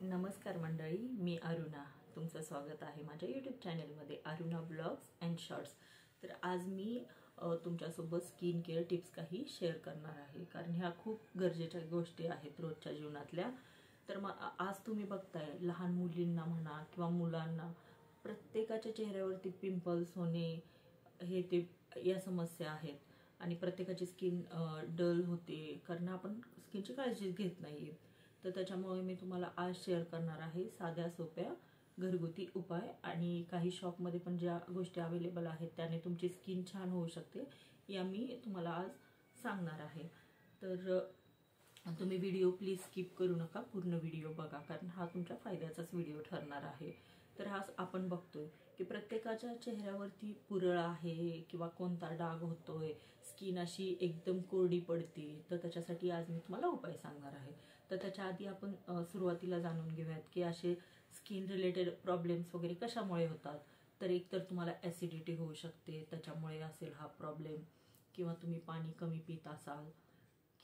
नमस्कार मंडळी, मी अरुणा. तुमचं स्वागत आहे माझ्या यूट्यूब चॅनलमध्ये अरुणा ब्लॉग्स अँड शॉर्ट्स. तर आज मी तुमच्यासोबत स्किन केअर टिप्स काही शेअर करणार आहे, कारण ह्या खूप गरजेच्या गोष्टी आहेत रोजच्या जीवनातल्या. तर मग आज तुम्ही बघताय लहान मुलींना म्हणा किंवा मुलांना प्रत्येकाच्या चेहऱ्यावरती पिंपल्स होणे, हे ते या समस्या आहेत. आणि प्रत्येकाची स्किन डल होते, कारण आपण स्किनची काळजी घेत नाहीये. तर त्याच्यामुळे मी तुम्हाला आज शेअर करणार आहे साध्या सोप्या घरगुती उपाय, आणि काही शॉपमध्ये पण ज्या गोष्टी अवेलेबल आहेत त्याने तुमची स्किन छान होऊ शकते, या मी तुम्हाला आज सांगणार आहे. तर तुम्ही व्हिडिओ प्लीज स्किप करू नका, पूर्ण व्हिडिओ बघा, कारण हा तुमच्या फायद्याचाच व्हिडिओ ठरणार आहे. तर हा आपण बघतोय की प्रत्येकाच्या चेहऱ्यावरती पुरळ आहे किंवा कोणता डाग होतोय, स्किन अशी एकदम कोरडी पडते. तर त्याच्यासाठी आज मी तुम्हाला उपाय सांगणार आहे. तर त्याच्या आधी आपण सुरुवातीला जाणून घेऊयात की असे स्किन रिलेटेड प्रॉब्लेम्स वगैरे कशामुळे होतात. तर एकतर तुम्हाला ॲसिडिटी होऊ शकते, त्याच्यामुळे असेल हा प्रॉब्लेम, किंवा तुम्ही पाणी कमी पित असाल,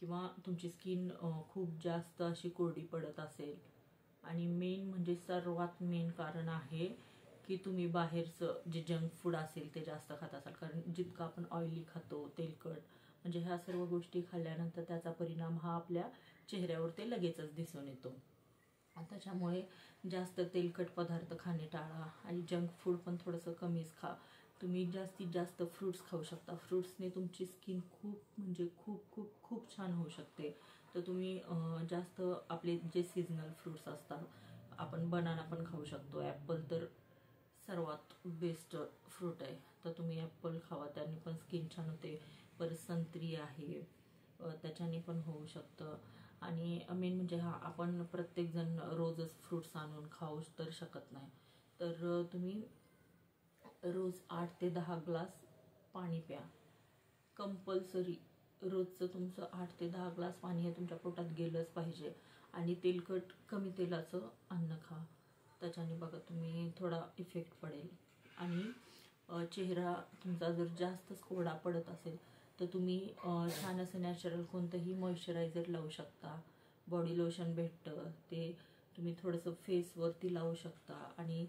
किंवा तुमची स्किन खूप जास्त अशी कोरडी पडत असेल. आणि मेन म्हणजे सर्वात मेन कारण आहे की तुम्ही बाहेरचं जे जंक फूड असेल ते जास्त खात असाल. कारण जितकं आपण ऑइली खातो, तेलकट, म्हणजे ह्या सर्व गोष्टी खाल्ल्यानंतर त्याचा परिणाम हा आपल्या चेहऱ्यावर ते लगेचच दिसून येतो. त्याच्यामुळे जास्त तेलकट पदार्थ खाणे टाळा, आणि जंक फूड पण थोडंसं कमीच खा. तुम्ही जास्तीत जास्त फ्रूट्स खाऊ शकता. फ्रूट्सने तुमची स्किन खूप म्हणजे खूप खूप खूप छान होऊ शकते. तर तुम्ही जास्त आपले जे सीझनल फ्रूट्स असतात, आपण बनाना पण खाऊ शकतो. ॲपल तर सर्वात बेस्ट फ्रूट आहे, तर तुम्ही ॲपल खावा, त्याने पण स्किन छान होते. परत संत्री आहे, त्याच्याने पण होऊ शकतं. आणि मेन म्हणजे आपण प्रत्येकजण रोजच फ्रूट्स आणून खाऊ तर शकत नाही. तर तुम्ही रोज 8 ते 10 ग्लास पाणी प्या कंपल्सरी. रोजचं तुमचं 8 ते 10 ग्लास पाणी हे तुमच्या पोटात गेलंच पाहिजे. आणि तेलकट कमी तेलाचं अन्न खा, त्याच्याने बघा तुम्ही थोडा इफेक्ट पडेल. आणि चेहरा तुमचा जर जास्तच कोरडा पडत असेल तर तुम्ही छान असं नॅचरल कोणतंही मॉइश्चरायझर लावू शकता. बॉडी लोशन भेटतं, ते तुम्ही थोडंसं फेसवरती लावू शकता. आणि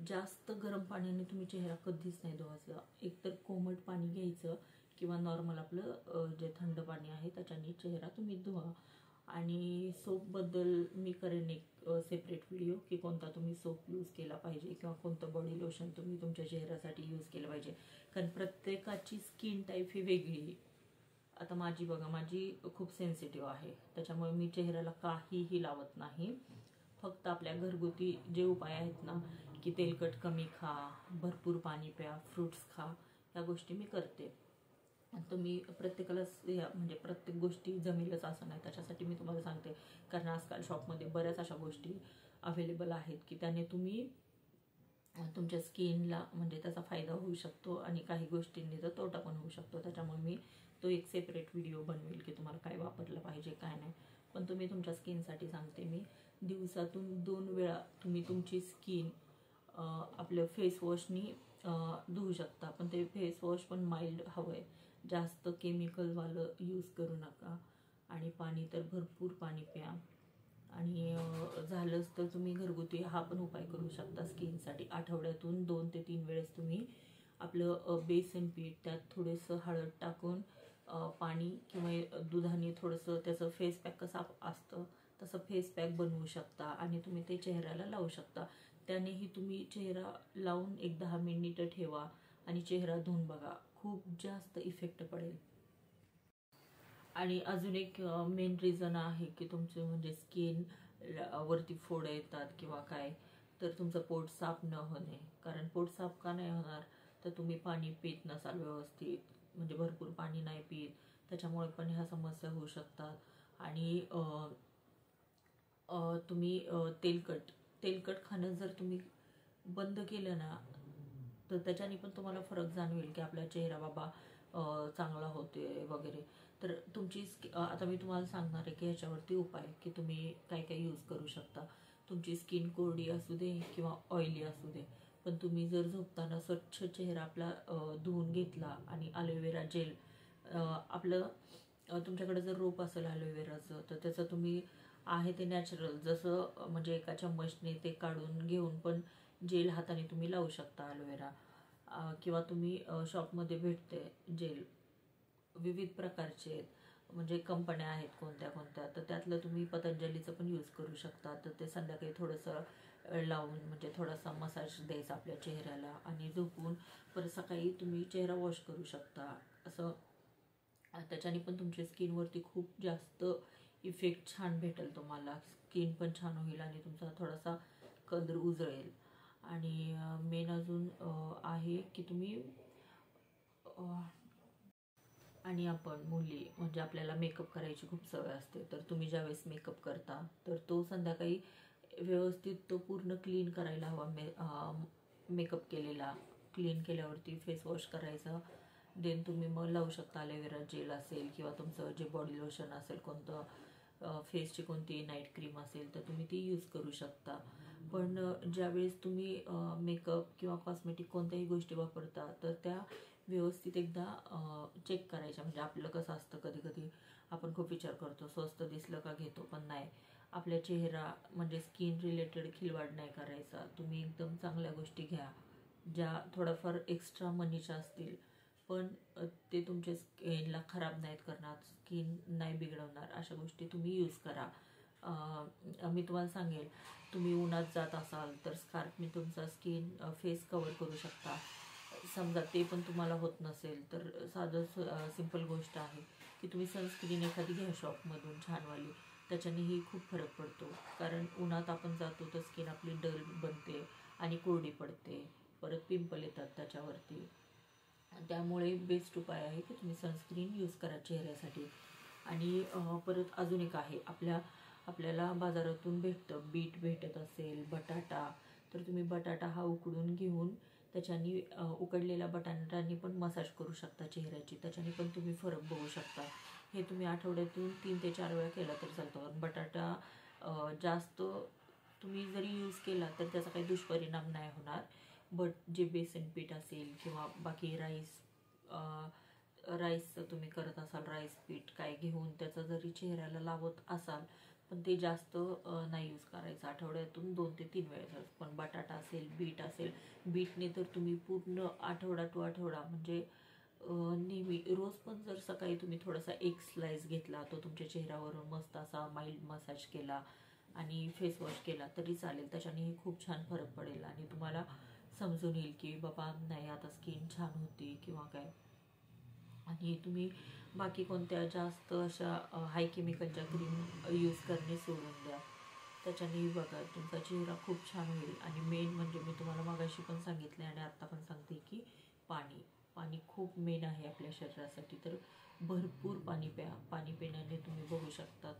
जास्त गरम पाण्याने तुम्ही चेहरा कधीच नाही धुवायचा. एकतर कोमट पाणी घ्यायचं, किंवा नॉर्मल आपलं जे थंड पाणी आहे त्याच्याने चेहरा तुम्ही धुवा. आणि सोपबद्दल मी करेन एक सेपरेट व्हिडिओ, की कोणता तुम्ही सोप यूज केला पाहिजे किंवा कोणतं बॉडी लोशन तुम्ही तुमच्या चेहऱ्यासाठी यूज केलं पाहिजे. कारण प्रत्येकाची स्किन टाईप ही वेगळी. आता माझी बघा, माझी खूप सेन्सिटिव्ह आहे, त्याच्यामुळे मी चेहऱ्याला काहीही लावत नाही. फक्त आपल्या घरगुती जे उपाय आहेत ना, की तेलकट कमी खा, भरपूर पाणी प्या, फ्रूट्स खा, या गोष्टी मी करते. तुम्ही प्रत्येकाला म्हणजे प्रत्येक गोष्टी जमेलच असं नाही, त्याच्यासाठी मी तुम्हाला सांगते. कारण आजकाल शॉपमध्ये बऱ्याच अशा गोष्टी अवेलेबल आहेत की त्याने तुम्ही तुमच्या स्किनला म्हणजे त्याचा फायदा होऊ शकतो, आणि काही गोष्टींनी तर तोटा पण होऊ शकतो. त्याच्यामुळे मी तो एक सेपरेट व्हिडिओ बनवेल की तुम्हाला काय वापरलं पाहिजे काय नाही. पण तुम्ही तुमच्या स्किनसाठी सांगते मी, दिवसातून 2 वेळा तुम्ही तुमची स्किन आपलं फेसवॉशनी धुवू शकता. पण ते फेसवॉश पण माइल्ड हवं आहे, जास्त केमिकलवालं यूज करू नका. आणि पाणी तर भरपूर पाणी प्या. आणि झालंच तर तुम्ही घरगुती हा पण उपाय करू शकता स्किनसाठी. आठवड्यातून 2 ते 3 वेळेस तुम्ही आपलं बेसन पीठ, त्यात थोडंसं हळद टाकून पाणी किंवा दुधाने थोडंसं त्याचं फेस पॅक कसं असतं तसं फेस पॅक बनवू शकता, आणि तुम्ही ते चेहऱ्याला लावू शकता. त्यानेही तुम्ही चेहरा लावून एक 10 मिनिटं ठेवा आणि चेहरा धुवून बघा, खूप जास्त इफेक्ट पडेल. आणि अजून एक मेन रिझन आहे की तुमचे म्हणजे स्किन वरती फोड येतात किंवा काय, तर तुमचं पोट साफ न होणे. कारण पोट साफ का नाही होणार, तर तुम्ही पाणी पित नसाल व्यवस्थित, म्हणजे भरपूर पाणी नाही पित, त्याच्यामुळे पण ह्या समस्या होऊ शकतात. आणि तुम्ही तेलकट खाणं जर तुम्ही बंद केलं ना, तर त्याच्याने पण तुम्हाला फरक जाणवेल की आपला चेहरा बाबा चांगला होते वगैरे. तर तुमची आता मी तुम्हाला सांगणार आहे की ह्याच्यावरती उपाय, की तुम्ही काय काय यूज करू शकता. तुमची स्किन कोरडी असू दे किंवा ऑइली असू दे, पण तुम्ही जर झोपताना स्वच्छ चेहरा आपला धुवून घेतला, आणि ॲलोवेरा जेल आपलं तुमच्याकडे जर रोप असेल ॲलोवेराचं, तर त्याचा तुम्ही आहे ते नॅचरल, जसं म्हणजे एका चम्मचने ते काढून घेऊन पण जेल हाताने तुम्ही लावू शकता ॲलोवेरा. किंवा तुम्ही शॉपमध्ये भेटते जेल विविध प्रकारचे आहेत, म्हणजे कंपन्या आहेत कोणत्या कोणत्या, तर त्यातलं तुम्ही पतंजलीचं पण यूज करू शकता. तर ते संध्याकाळी थोडंसं लावून म्हणजे थोडासा मसाज द्यायचा आपल्या चेहऱ्याला आणि झोपून परत सकाळी तुम्ही चेहरा वॉश करू शकता. असं त्याच्याने पण तुमच्या स्किनवरती खूप जास्त इफेक्ट छान भेटेल तुम्हाला. स्किन पण छान होईल आणि तुमचा थोडासा कलर उजळेल. आणि मेन अजून आहे की तुम्ही आणि आपण मुली म्हणजे आपल्याला मेकअप करायची खूप सवय असते, तर तुम्ही ज्यावेळेस मेकअप करता तर तो संध्याकाळी व्यवस्थित तो पूर्ण क्लीन करायला हवा. मेकअप केलेला क्लीन केल्यावरती फेस वॉश करायचा, देन तुम्ही मग लावू शकता. ॲलोवेरा जेल असेल किंवा तुमचं जे बॉडी लोशन असेल, कोणतं फेसची कोणती नाईट क्रीम असेल तर तुम्ही ती यूज करू शकता. पण ज्यावेळेस तुम्ही मेकअप किंवा कॉस्मेटिक कोणत्याही गोष्टी वापरता तर त्या व्यवस्थित एकदा चेक करायच्या. म्हणजे आपलं कसं असतं, कधी कधी आपण खूप विचार करतो स्वस्त दिसलं का घेतो, पण नाही. आपल्या चेहरा म्हणजे स्किन रिलेटेड खिलवाड नाही करायचा. तुम्ही एकदम चांगल्या गोष्टी घ्या ज्या थोड्याफार एक्स्ट्रा मनीच्या असतील, पण ते तुमच्या स्किनला खराब नाहीत करणार, स्किन नाही बिघडवणार, अशा गोष्टी तुम्ही यूज करा. मी तुम्हाला सांगेल, तुम्ही उन्हात जात असाल तर स्कार्फने तुमचा स्किन फेस कवर करू शकता. समजा ते पण तुम्हाला होत नसेल तर साधं सिंपल गोष्ट आहे की तुम्ही सनस्क्रीन एखादी घ्या शॉपमधून छानवाली, त्याच्यानेही खूप फरक पडतो. कारण उन्हात आपण जातो तर स्किन आपली डल बनते आणि कोरडी पडते, परत पिंपल येतात त्याच्यावरती. त्यामुळे बेस्ट उपाय आहे की तुम्ही सनस्क्रीन यूज करा चेहऱ्यासाठी. आणि परत अजून एक आहे, आपल्याला बाजारातून भेटतं, बीट भेटत असेल, बटाटा, तर तुम्ही बटाटा हा उकडून घेऊन त्याच्यानी उकडलेल्या बटाट्यांनी पण मसाज करू शकता चेहऱ्याची, त्याच्याने पण तुम्ही फरक बघू शकता. हे तुम्ही आठवड्यातून 3 ते 4 वेळा केला तर चालतं. कारण बटाटा जास्त तुम्ही जरी यूज केला तर त्याचा काही दुष्परिणाम नाही होणार. बट जे बेसन पीठ असेल किंवा बाकी राईसचं तुम्ही करत असाल, राईस पीठ काय घेऊन त्याचा जरी चेहऱ्याला लावत असाल, पण ते जास्त नाही यूज करायचं. आठवड्यातून 2 ते 3 वेळेस. पण बटाटा असेल, बीट असेल, बीटने तर तुम्ही पूर्ण आठवडा टू आठवडा म्हणजे नेहमी रोज पण जर सकाळी तुम्ही थोडासा एक स्लाइस घेतला, तो तुमच्या चेहऱ्यावरून मस्त असा माइल्ड मसाज केला आणि फेस वॉश केला तरी चालेल. त्याच्यानेही खूप छान फरक पडेल आणि तुम्हाला समजून येईल की बाबा नाही आता स्किन छान होती किंवा काय. आणि तुम्ही बाकी कोणत्या जास्त अशा हाय केमिकलच्या क्रीम यूज करणे सोडून द्या. त्याच्यानेही बघा तुमचा चेहरा खूप छान होईल. आणि मेन म्हणजे मी तुम्हाला मागाशी पण सांगितले आणि आत्ता पण सांगते की पाणी पाणी खूप मेन आहे आपल्या शरीरासाठी. तर भरपूर पाणी प्या. पाणी पिण्याने तुम्ही बघू शकता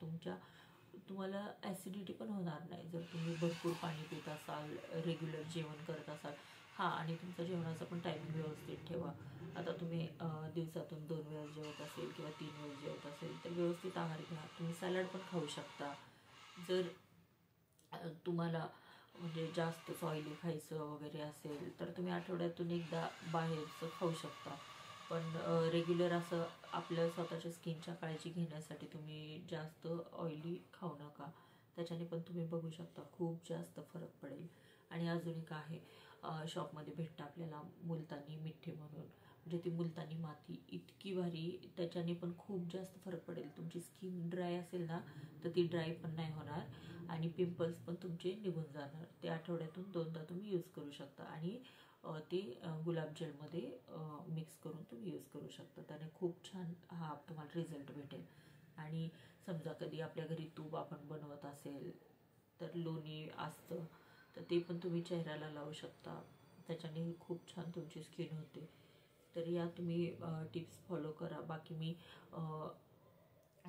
तुम्हाला ॲसिडिटी पण होणार नाही जर तुम्ही भरपूर पाणी पित असाल, रेग्युलर जेवण करत असाल. हां, आणि तुमचं जेवणाचं पण टायमिंग व्यवस्थित ठेवा. आता तुम्ही दिवसातून 2 वेळेस जेवत असेल किंवा 3 वेळेस जेवत असेल तर व्यवस्थित आहार घ्या. तुम्ही सॅलड पण खाऊ शकता. जर तुम्हाला म्हणजे जास्तच ऑइली खायचं वगैरे असेल तर तुम्ही आठवड्यातून एकदा बाहेरचं खाऊ शकता. पण रेग्युलर असं आपल्या स्वतःच्या स्किनच्या काळजी घेण्यासाठी तुम्ही जास्त ऑइली खाऊ नका. त्याच्याने पण तुम्ही बघू शकता खूप जास्त फरक पडेल. आणि अजून एक आहे, शॉपमध्ये भेटतं आपल्याला मुलतानी मिठी म्हणून, म्हणजे ती मुलतानी माती इतकी भारी, त्याच्याने पण खूप जास्त फरक पडेल. तुमची स्किन ड्राय असेल ना तर ती ड्राय पण नाही होणार आणि पिंपल्स पण तुमचे निघून जाणार. ते आठवड्यातून 2दा तुम्ही यूज करू शकता. आणि ते गुलाबजलमध्ये मिक्स करून तुम्ही यूज करू शकता. त्याने खूप छान हा तुम्हाला रिझल्ट भेटेल. आणि समजा कधी आपल्या घरी तूप आपण बनवत असेल तर लोणी असतं, तर ते पण तुम्ही चेहऱ्याला लावू शकता. त्याच्याने खूप छान तुमची स्किन होते. तर या तुम्ही टिप्स फॉलो करा. बाकी मी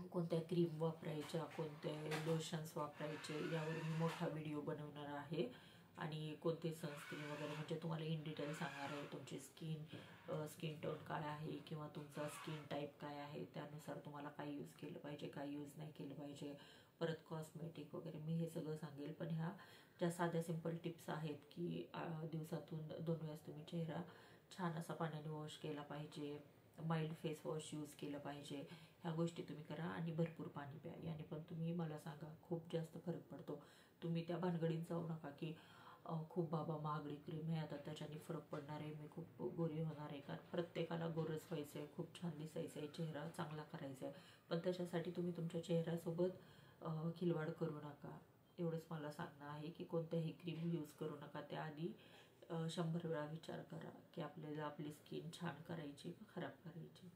कोणत्या क्रीम वापरायच्या, कोणते लोशन्स वापरायचे यावर मी मोठा व्हिडिओ बनवणार आहे. आणि कोणते सनस्क्रीन वगैरे म्हणजे तुम्हाला इन डिटेल सांगणार आहे. तुमची स्किन टोन काय आहे किंवा तुमचा स्किन टाईप काय आहे, त्यानुसार तुम्हाला काय यूज केलं पाहिजे, काय यूज नाही केलं पाहिजे. परत कॉस्मेटिक वगैरे मी हे सगळं सांगेल. पण ह्या ज्या साध्या सिंपल टिप्स आहेत की दिवसातून 2 वेळेस तुम्ही चेहरा छान असा पाण्याने वॉश केला पाहिजे, माइल्ड फेस वॉश यूज केलं पाहिजे. ह्या गोष्टी तुम्ही करा आणि भरपूर पाणी प्या. याने पण तुम्ही मला सांगा खूप जास्त फरक पडतो. तुम्ही त्या भानगडीत जाऊ नका की खूप बाबा महागडी क्रीम आहे, आता त्याच्याने फरक पडणार आहे, मी खूप गोरी होणार आहे. कारण प्रत्येकाला गोरस व्हायचं आहे, खूप छान दिसायचं आहे, चेहरा चांगला करायचा आहे. पण त्याच्यासाठी तुम्ही तुमच्या चेहऱ्यासोबत खिलवाड करू नका. एवढंच मला सांगणं आहे की कोणत्याही क्रीम यूज करू नका. त्याआधी 100 वेळा विचार करा की आपल्याला आपली स्किन छान करायची का खराब करायची.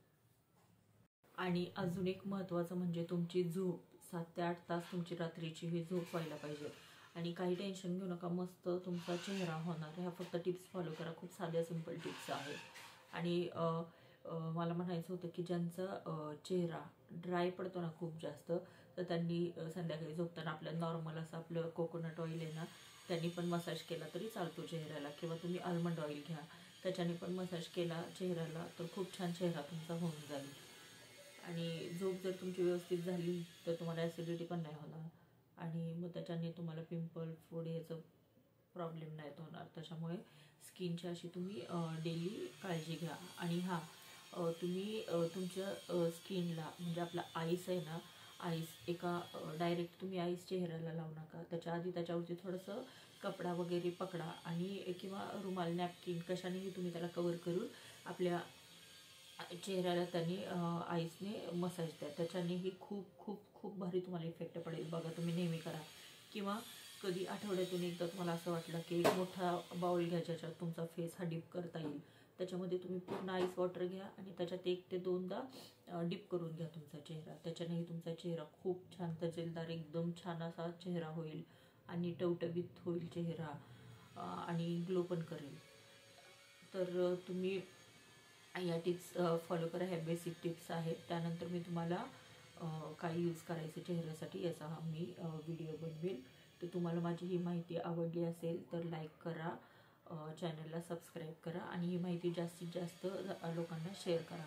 आणि अजून एक महत्त्वाचं म्हणजे तुमची झोप. 7 ते 8 तास तुमची रात्रीची ही झोप व्हायला पाहिजे. आणि काही टेन्शन घेऊ नका, मस्त तुमचा चेहरा होणार. ह्या फक्त टिप्स फॉलो करा, खूप साध्या सिंपल टिप्स आहेत. आणि मला म्हणायचं होतं की ज्यांचा चेहरा ड्राय पडतो ना खूप जास्त, तर त्यांनी संध्याकाळी झोपताना आपलं नॉर्मल असं आपलं कोकोनट ऑइल आहे ना, त्यांनी पण मसाज केला तरी चालतो चेहऱ्याला. किंवा तुम्ही आल्मंड ऑइल घ्या, त्याच्याने पण मसाज केला चेहऱ्याला तर खूप छान चेहरा तुमचा होऊन जाईल. आणि झोप जर तुमची व्यवस्थित झाली तर तुम्हाला ॲसिडिटी पण नाही होणार. आणि मग त्याच्याने तुम्हाला पिंपल फूड ह्याचं प्रॉब्लेम नाहीत होणार. त्याच्यामुळे स्किनची अशी तुम्ही डेली काळजी घ्या. आणि तुम्ही तुमच्या स्किनला म्हणजे आपला आईस आहे ना, आईस एका डायरेक्ट तुम्ही आईस चेहऱ्याला लावू नका. त्याच्या आधी त्याच्यावरती थोडंसं कपडा वगैरे पकडा आणि किंवा रुमाल नॅपकिन कशानेही तुम्ही त्याला कवर करून आपल्या चेहऱ्याला त्यांनी आईसने मसाज द्या. त्याच्यानेही खूप खूप खूप भारी तुम्हाला इफेक्ट पडेल. बघा तुम्ही नेहमी करा. किंवा कधी आठवड्यातून एकदा तुम्हाला असं वाटलं की एक मोठा बाउल घ्या ज्याच्यात तुमचा फेस हा डिप करता येईल. त्याच्यामध्ये तुम्ही पूर्ण आईस वॉटर घ्या आणि त्याच्यात 1 ते 2दा डिप करून घ्या तुमचा चेहरा. त्याच्यानेही तुमचा चेहरा खूप छान तजेलदार एकदम छान असा चेहरा होईल आणि टवटवीत होईल चेहरा आणि ग्लो पण करेल. तर तुम्ही या टिप्स फॉलो करा. ह्या बेसिक टिप्स आहेत. त्यानंतर मी तुम्हाला काय यूज करायचं चेहऱ्यासाठी याचा मी व्हिडिओ बनवेल. तर तुम्हाला माझी ही माहिती आवडली असेल तर लाईक करा, चॅनलला सबस्क्राईब करा आणि ही माहिती जास्तीत जास्त लोकांना शेअर करा.